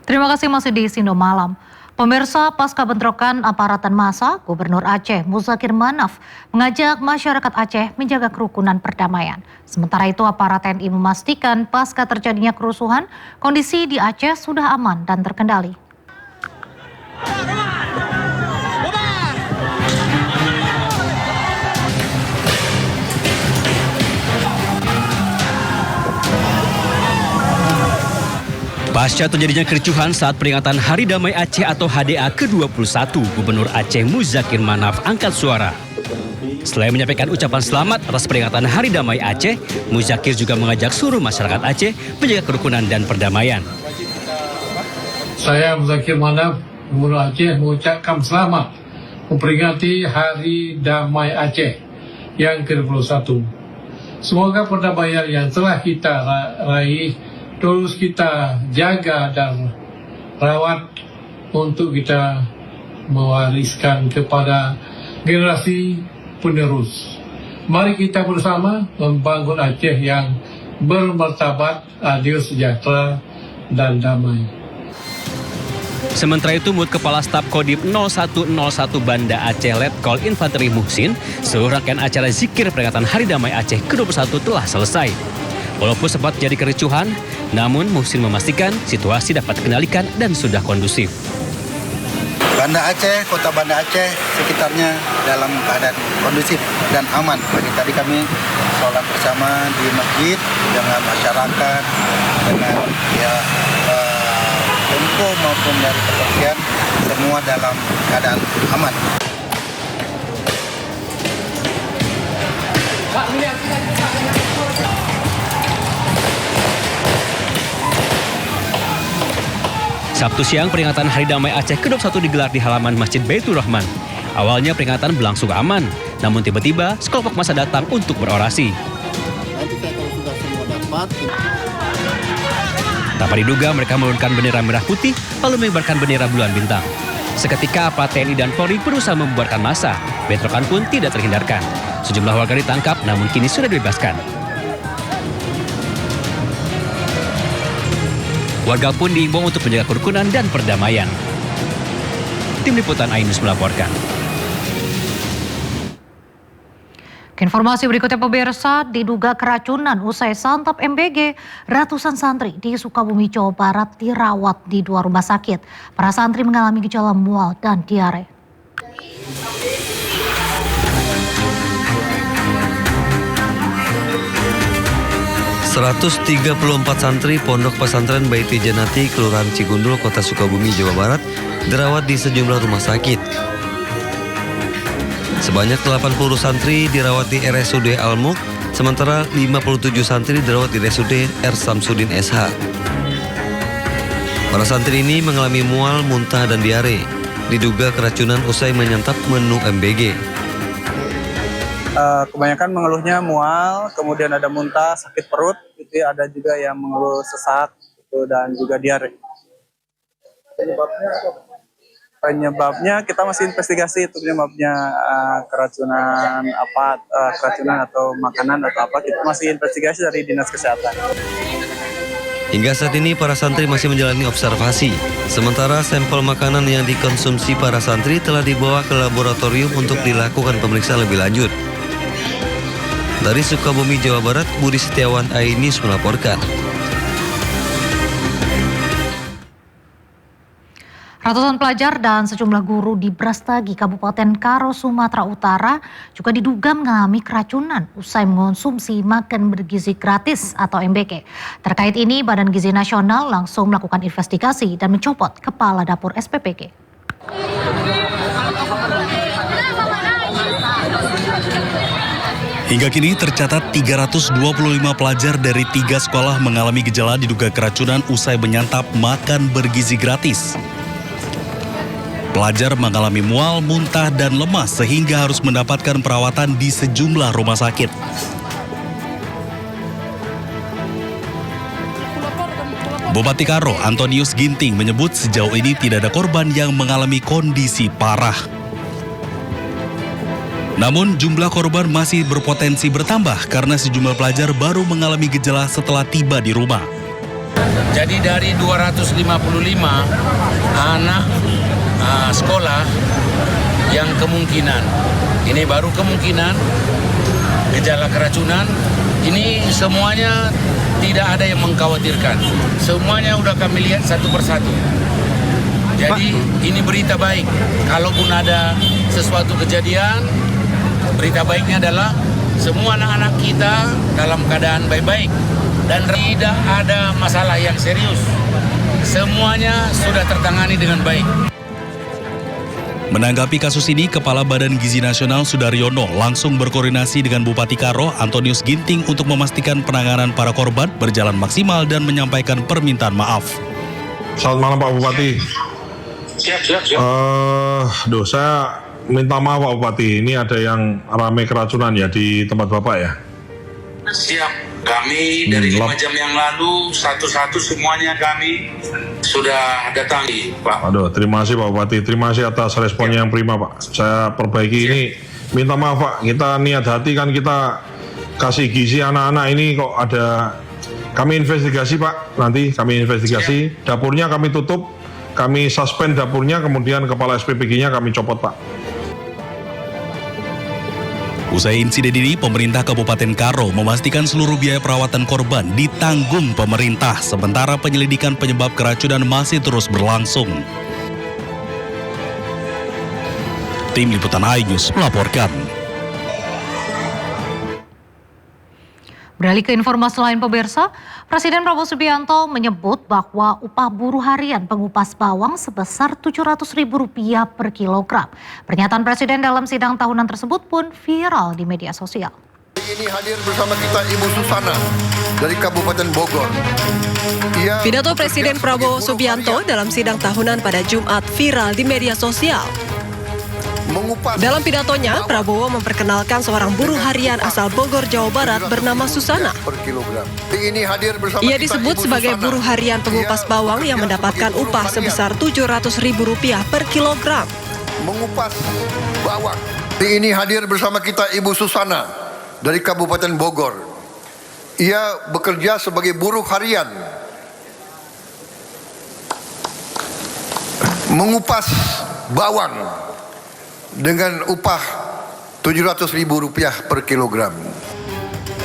Terima kasih masih di Sindo Malam. Pemirsa, pasca bentrokan aparat dan massa, Gubernur Aceh Muzakir Manaf mengajak masyarakat Aceh menjaga kerukunan perdamaian. Sementara itu aparat TNI memastikan pasca terjadinya kerusuhan, kondisi di Aceh sudah aman dan terkendali. Pasca terjadinya kericuhan saat peringatan Hari Damai Aceh atau HDA ke-21, Gubernur Aceh Muzakir Manaf angkat suara. Selain menyampaikan ucapan selamat atas peringatan Hari Damai Aceh, Muzakir juga mengajak seluruh masyarakat Aceh menjaga kerukunan dan perdamaian. Saya Muzakir Manaf, Gubernur Aceh mengucapkan selamat memperingati Hari Damai Aceh yang ke-21. Semoga perdamaian yang telah kita raih terus kita jaga dan rawat untuk kita mewariskan kepada generasi penerus. Mari kita bersama membangun Aceh yang bermartabat, adil, sejahtera, dan damai. Sementara itu, menurut Kepala Staf Kodim 0101 Banda Aceh Letkol Infanteri Muhsin, seluruh rangkaian acara zikir peringatan Hari Damai Aceh ke-21 telah selesai. Walaupun sempat jadi kericuhan, namun Muhsin memastikan situasi dapat dikendalikan dan sudah kondusif. Banda Aceh, kota Banda Aceh, sekitarnya dalam keadaan kondusif dan aman. Tadi kami sholat bersama di masjid dengan masyarakat, dengan tempo maupun dari kepolisian, semua dalam keadaan aman. Sabtu siang, peringatan Hari Damai Aceh ke-21 digelar di halaman Masjid Baitur Rahman. Awalnya peringatan berlangsung aman, namun tiba-tiba sekelompok massa datang untuk berorasi. Tanpa diduga, mereka menurunkan bendera merah putih, lalu mengibarkan bendera bulan bintang. Seketika aparat TNI dan Polri berusaha membubarkan massa. Bentrokan pun tidak terhindarkan. Sejumlah warga ditangkap, namun kini sudah dibebaskan. Warga pun diimbau untuk menjaga kerukunan dan perdamaian. Tim Liputan iNews melaporkan. Informasi berikutnya pemirsa, diduga keracunan usai santap MBG, ratusan santri di Sukabumi, Jawa Barat dirawat di 2 rumah sakit. Para santri mengalami gejala mual dan diare. ...134 santri Pondok Pesantren Baiti Janati, Kelurahan Cigundul, Kota Sukabumi, Jawa Barat, dirawat di sejumlah rumah sakit. Sebanyak 80 santri dirawat di RSUD Al-Muk, sementara 57 santri dirawat di RSUD R. Samsudin SH. Para santri ini mengalami mual, muntah, dan diare. Diduga keracunan usai menyantap menu MBG. Kebanyakan mengeluhnya mual, kemudian ada muntah, sakit perut, gitu ya. Ada juga yang mengeluh sesak gitu, dan juga diare. Penyebabnya kita masih investigasi itu penyebabnya keracunan atau makanan atau apa, kita masih investigasi dari Dinas Kesehatan. Hingga saat ini para santri masih menjalani observasi. Sementara sampel makanan yang dikonsumsi para santri telah dibawa ke laboratorium untuk dilakukan pemeriksaan lebih lanjut. Dari Sukabumi, Jawa Barat, Budi Setiawan, iNews melaporkan. Ratusan pelajar dan sejumlah guru di Brastagi, Kabupaten Karo, Sumatera Utara juga diduga mengalami keracunan usai mengonsumsi makan bergizi gratis atau MBG. Terkait ini, Badan Gizi Nasional langsung melakukan investigasi dan mencopot Kepala Dapur SPPG. Hingga kini tercatat 325 pelajar dari 3 sekolah mengalami gejala diduga keracunan usai menyantap makan bergizi gratis. Pelajar mengalami mual, muntah, dan lemas sehingga harus mendapatkan perawatan di sejumlah rumah sakit. Bupati Karo, Antonius Ginting, menyebut sejauh ini tidak ada korban yang mengalami kondisi parah. Namun jumlah korban masih berpotensi bertambah karena sejumlah pelajar baru mengalami gejala setelah tiba di rumah. Jadi dari 255 anak sekolah yang kemungkinan, ini baru kemungkinan gejala keracunan, ini semuanya tidak ada yang mengkhawatirkan. Semuanya udah kami lihat satu persatu. Jadi ini berita baik. Kalaupun ada sesuatu kejadian, berita baiknya adalah semua anak-anak kita dalam keadaan baik-baik dan tidak ada masalah yang serius. Semuanya sudah tertangani dengan baik. Menanggapi kasus ini, Kepala Badan Gizi Nasional Sudaryono langsung berkoordinasi dengan Bupati Karo Antonius Ginting untuk memastikan penanganan para korban berjalan maksimal dan menyampaikan permintaan maaf. Selamat malam Pak Bupati. Siap. Saya minta maaf Pak Bupati, ini ada yang ramai keracunan ya di tempat Bapak ya? Siap. Kami dari 5 jam yang lalu satu-satu semuanya kami sudah datangi, Pak. Aduh, terima kasih Pak Bupati, terima kasih atas responnya yang prima Pak. Saya perbaiki ini, minta maaf Pak, kita niat hati kan kita kasih gizi anak-anak ini kok ada, kami investigasi Pak, nanti kami investigasi, dapurnya kami tutup, kami suspend dapurnya, kemudian kepala SPPG-nya kami copot Pak. Usai insiden ini, pemerintah Kabupaten Karo memastikan seluruh biaya perawatan korban ditanggung pemerintah, sementara penyelidikan penyebab keracunan masih terus berlangsung. Tim Liputan iNews melaporkan. Beralih ke informasi lain pemirsa, Presiden Prabowo Subianto menyebut bahwa upah buruh harian pengupas bawang sebesar Rp700.000 per kilogram. Pernyataan Presiden dalam sidang tahunan tersebut pun viral di media sosial. Ini hadir bersama kita Ibu Susana dari Kabupaten Bogor. Pidato Presiden Prabowo Subianto dalam sidang tahunan pada Jumat viral di media sosial. Dalam pidatonya, Prabowo memperkenalkan seorang buruh harian asal Bogor, Jawa Barat bernama Susana. Ia disebut sebagai buruh harian pengupas bawang yang mendapatkan upah sebesar Rp700.000 per kilogram. Mengupas bawang. Ini hadir bersama kita Ibu Susana dari Kabupaten Bogor. Ia bekerja sebagai buruh harian. Mengupas bawang dengan upah Rp700.000 per kilogram.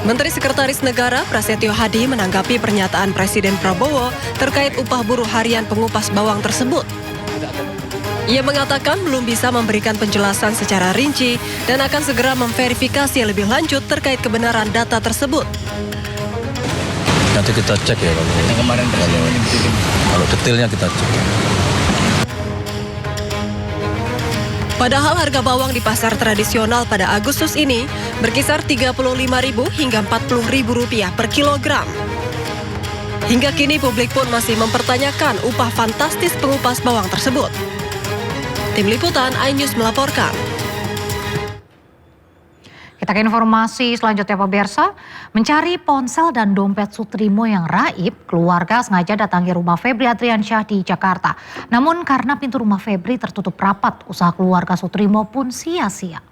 Menteri Sekretaris Negara Prasetyo Hadi menanggapi pernyataan Presiden Prabowo terkait upah buruh harian pengupas bawang tersebut. Ia mengatakan belum bisa memberikan penjelasan secara rinci dan akan segera memverifikasi lebih lanjut terkait kebenaran data tersebut. Nanti kita cek ya kalau detailnya kita cek. Padahal harga bawang di pasar tradisional pada Agustus ini berkisar Rp35.000 hingga Rp40.000 per kilogram. Hingga kini publik pun masih mempertanyakan upah fantastis pengupas bawang tersebut. Tim Liputan iNews melaporkan. Kita ke informasi selanjutnya pemirsa, mencari ponsel dan dompet Sutrimo yang raib, keluarga sengaja datangi rumah Febri Adriansyah di Jakarta. Namun karena pintu rumah Febri tertutup rapat, usaha keluarga Sutrimo pun sia-sia.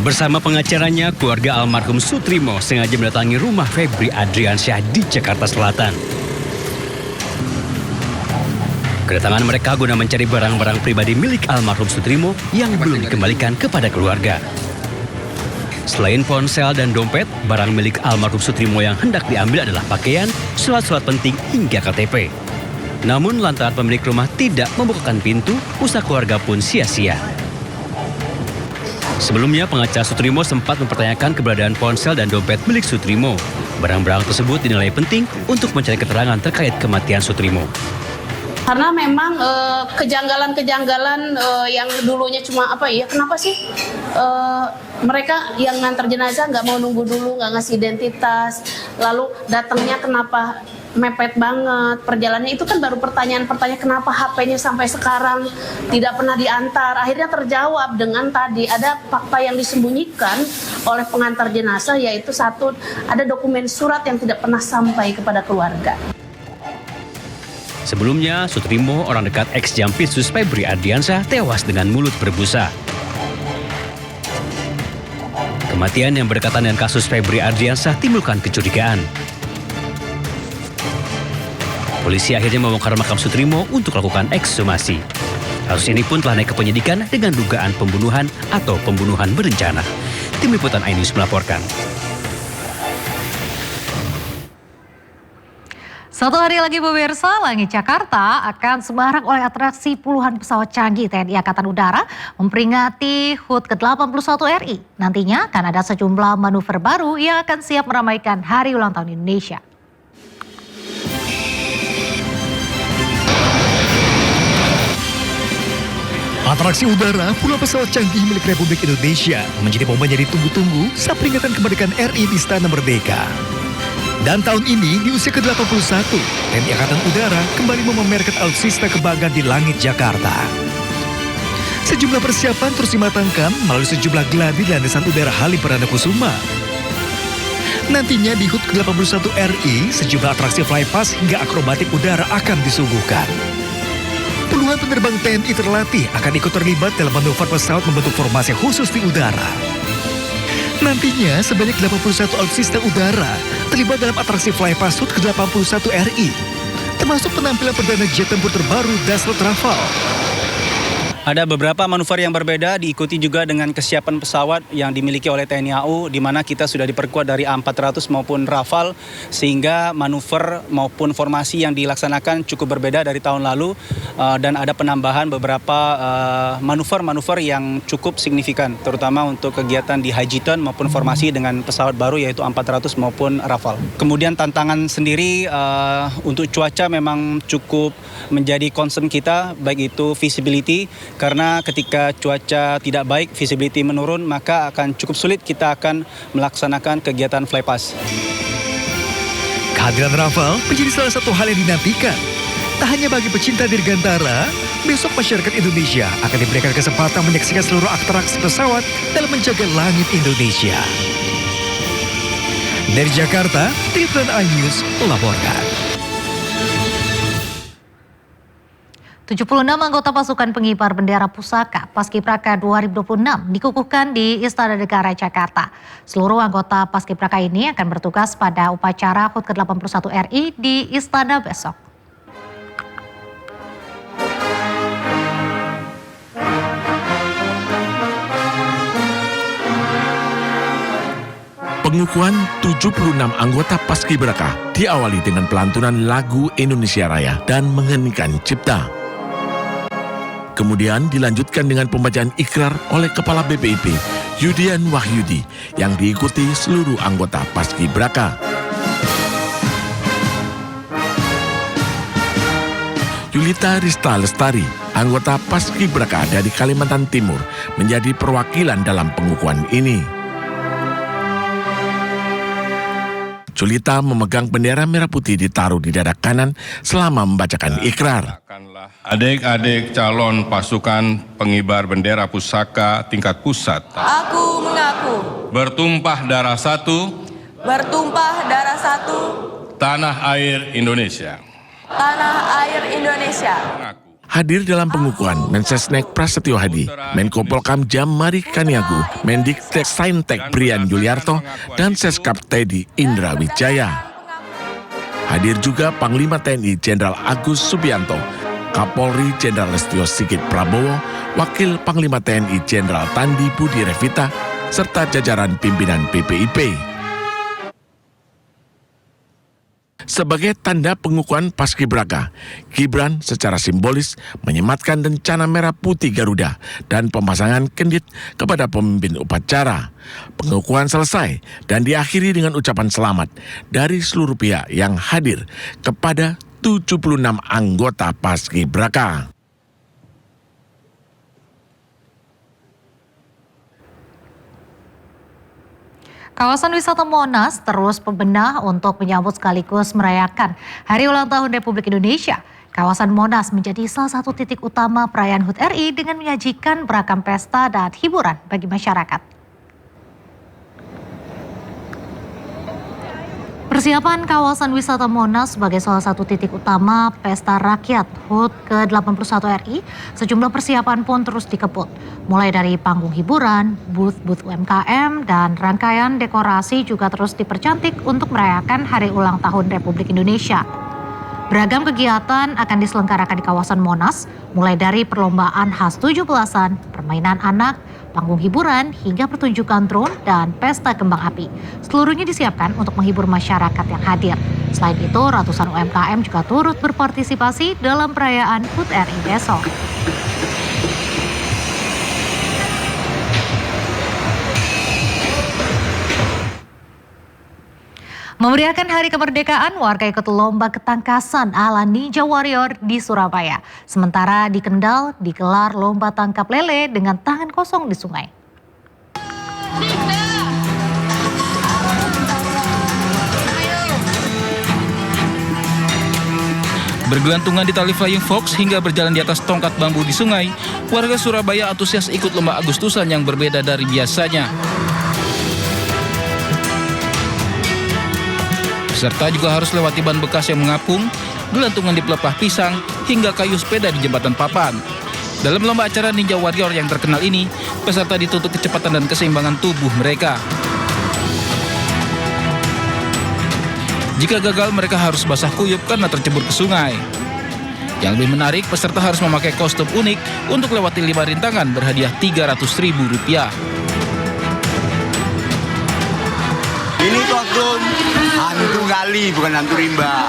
Bersama pengacaranya, keluarga almarhum Sutrimo sengaja mendatangi rumah Febri Adriansyah di Jakarta Selatan. Kedatangan mereka guna mencari barang-barang pribadi milik almarhum Sutrimo yang belum dikembalikan kepada keluarga. Selain ponsel dan dompet, barang milik almarhum Sutrimo yang hendak diambil adalah pakaian, surat-surat penting hingga KTP. Namun lantaran pemilik rumah tidak membukakan pintu, usaha keluarga pun sia-sia. Sebelumnya, pengacara Sutrimo sempat mempertanyakan keberadaan ponsel dan dompet milik Sutrimo. Barang-barang tersebut dinilai penting untuk mencari keterangan terkait kematian Sutrimo. Karena memang kejanggalan-kejanggalan yang dulunya cuma kenapa sih mereka yang ngantar jenazah nggak mau nunggu dulu, nggak ngasih identitas, lalu datangnya kenapa mepet banget, perjalanannya itu kan baru pertanyaan-pertanyaan kenapa HP-nya sampai sekarang tidak pernah diantar. Akhirnya terjawab dengan tadi ada fakta yang disembunyikan oleh pengantar jenazah, yaitu satu, ada dokumen surat yang tidak pernah sampai kepada keluarga. Sebelumnya, Sutrimo, orang dekat ex-Jampitsus Febri Adriansyah, tewas dengan mulut berbusa. Kematian yang berdekatan dengan kasus Febri Ardiansah timbulkan kecurigaan. Polisi akhirnya membongkar makam Sutrimo untuk lakukan ekshumasi. Kasus ini pun telah naik ke penyidikan dengan dugaan pembunuhan atau pembunuhan berencana. Tim Liputan iNews melaporkan. Satu hari lagi pemirsa, langit Jakarta akan semarak oleh atraksi puluhan pesawat canggih TNI Angkatan Udara memperingati HUT ke-81 RI. Nantinya akan ada sejumlah manuver baru yang akan siap meramaikan Hari Ulang Tahun Indonesia. Atraksi udara puluhan pesawat canggih milik Republik Indonesia menjadi momen yang ditunggu-tunggu saat peringatan kemerdekaan RI di Istana Merdeka. Dan tahun ini di usia ke-81, TNI Angkatan Udara kembali memamerkan alutsista kebanggaan di langit Jakarta. Sejumlah persiapan terus dimatangkan melalui sejumlah gladi di landasan udara Halim Perdana Kusuma. Nantinya di HUT ke-81 RI, sejumlah atraksi flypass hingga akrobatik udara akan disuguhkan. Puluhan penerbang TNI terlatih akan ikut terlibat dalam manuver pesawat membentuk formasi khusus di udara. Nantinya sebanyak 81 alutsista udara terlibat dalam atraksi flypass HUT ke-81 RI, termasuk penampilan perdana jet tempur terbaru Dassault Rafale. Ada beberapa manuver yang berbeda, diikuti juga dengan kesiapan pesawat yang dimiliki oleh TNI AU, di mana kita sudah diperkuat dari A400 maupun Rafale, sehingga manuver maupun formasi yang dilaksanakan cukup berbeda dari tahun lalu, dan ada penambahan beberapa manuver-manuver yang cukup signifikan, terutama untuk kegiatan di Hajiton maupun formasi dengan pesawat baru yaitu A400 maupun Rafale. Kemudian tantangan sendiri untuk cuaca memang cukup menjadi concern kita, baik itu visibility, karena ketika cuaca tidak baik, visibility menurun, maka akan cukup sulit kita akan melaksanakan kegiatan flypass. Kehadiran Rafale menjadi salah satu hal yang dinantikan. Tak hanya bagi pecinta dirgantara, besok masyarakat Indonesia akan diberikan kesempatan menyaksikan seluruh atraksi pesawat dalam menjaga langit Indonesia. Dari Jakarta, Tim Liputan iNews melaporkan. 76 anggota pasukan pengibar bendera pusaka Paskibraka 2026 dikukuhkan di Istana Negara Jakarta. Seluruh anggota Paskibraka ini akan bertugas pada upacara HUT ke-81 RI di Istana besok. Pengukuhan 76 anggota Paskibraka diawali dengan pelantunan lagu Indonesia Raya dan mengeningkan cipta. Kemudian dilanjutkan dengan pembacaan ikrar oleh Kepala BPIP, Yudian Wahyudi, yang diikuti seluruh anggota Paskibraka. Yulita Rista Lestari, anggota Paskibraka dari Kalimantan Timur, menjadi perwakilan dalam pengukuhan ini. Julita memegang bendera merah putih ditaruh di dada kanan selama membacakan ikrar. Adik-adik calon pasukan pengibar bendera pusaka tingkat pusat. Aku mengaku. Bertumpah darah satu. Bertumpah darah satu. Tanah air Indonesia. Tanah air Indonesia. Hadir dalam pengukuhan Mensesnek Prasetyo Hadi, Menko Polkam Jamari Kaniagu, Mendiktek Saintek Brian Yuliarto, dan Seskap Teddy Indra Wijaya. Hadir juga Panglima TNI Jenderal Agus Subianto, Kapolri Jenderal Listio Sigit Prabowo, Wakil Panglima TNI Jenderal Tandi Budi Revita, serta jajaran pimpinan BPIP. Sebagai tanda pengukuhan Paskibraka, Gibran secara simbolis menyematkan rencana merah putih Garuda dan pemasangan kendit kepada pemimpin upacara. Pengukuhan selesai dan diakhiri dengan ucapan selamat dari seluruh pihak yang hadir kepada 76 anggota Paskibraka. Kawasan wisata Monas terus berbenah untuk menyambut sekaligus merayakan Hari Ulang Tahun Republik Indonesia. Kawasan Monas menjadi salah satu titik utama perayaan HUT RI dengan menyajikan beragam pesta dan hiburan bagi masyarakat. Persiapan kawasan wisata Monas sebagai salah satu titik utama Pesta Rakyat HUT ke-81 RI, sejumlah persiapan pun terus dikebut. Mulai dari panggung hiburan, booth-booth UMKM, dan rangkaian dekorasi juga terus dipercantik untuk merayakan Hari Ulang Tahun Republik Indonesia. Beragam kegiatan akan diselenggarakan di kawasan Monas, mulai dari perlombaan khas 17-an, permainan anak, panggung hiburan, hingga pertunjukan drone dan pesta kembang api. Seluruhnya disiapkan untuk menghibur masyarakat yang hadir. Selain itu, ratusan UMKM juga turut berpartisipasi dalam perayaan HUT RI besok. Memeriahkan Hari Kemerdekaan, warga ikut lomba ketangkasan ala Ninja Warrior di Surabaya. Sementara di Kendal digelar lomba tangkap lele dengan tangan kosong di sungai. Bergelantungan di tali flying fox hingga berjalan di atas tongkat bambu di sungai, warga Surabaya antusias ikut lomba Agustusan yang berbeda dari biasanya. Peserta juga harus lewati ban bekas yang mengapung, gelantungan di pelepah pisang, hingga kayu sepeda di jembatan papan. Dalam lomba acara Ninja Warrior yang terkenal ini, peserta dituntut kecepatan dan keseimbangan tubuh mereka. Jika gagal, mereka harus basah kuyup karena tercebur ke sungai. Yang lebih menarik, peserta harus memakai kostum unik untuk lewati 5 rintangan berhadiah Rp300.000. Ini kostum hantu kali, bukan hantu rimba.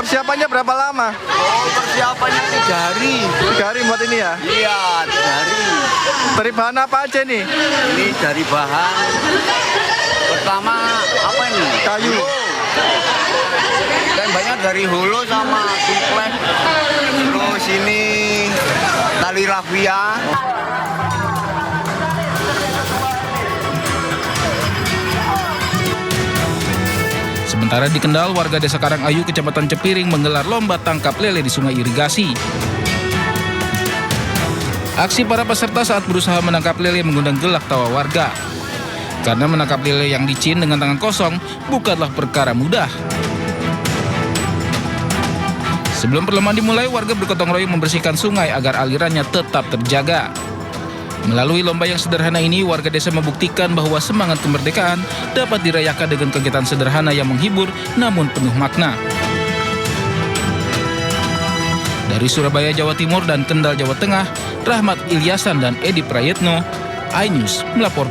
Persiapannya berapa lama? Oh, persiapannya 3 hari. 3 hari buat ini ya? Iya, 3 hari. Dari bahan apa aja nih? Ini dari bahan pertama apa ini? Kayu. Dan banyak dari holo sama suplek. Terus ini tali rafia. Sementara di Kendal, warga Desa Karangayu, Kecamatan Cepiring menggelar lomba tangkap lele di sungai irigasi. Aksi para peserta saat berusaha menangkap lele mengundang gelak tawa warga. Karena menangkap lele yang licin dengan tangan kosong bukanlah perkara mudah. Sebelum perlombaan dimulai, warga bergotong royong membersihkan sungai agar alirannya tetap terjaga. Melalui lomba yang sederhana ini, warga desa membuktikan bahwa semangat kemerdekaan dapat dirayakan dengan kegiatan sederhana yang menghibur namun penuh makna. Dari Surabaya, Jawa Timur dan Kendal, Jawa Tengah, Rahmat Ilyasan dan Edi Prayetno, iNews melaporkan.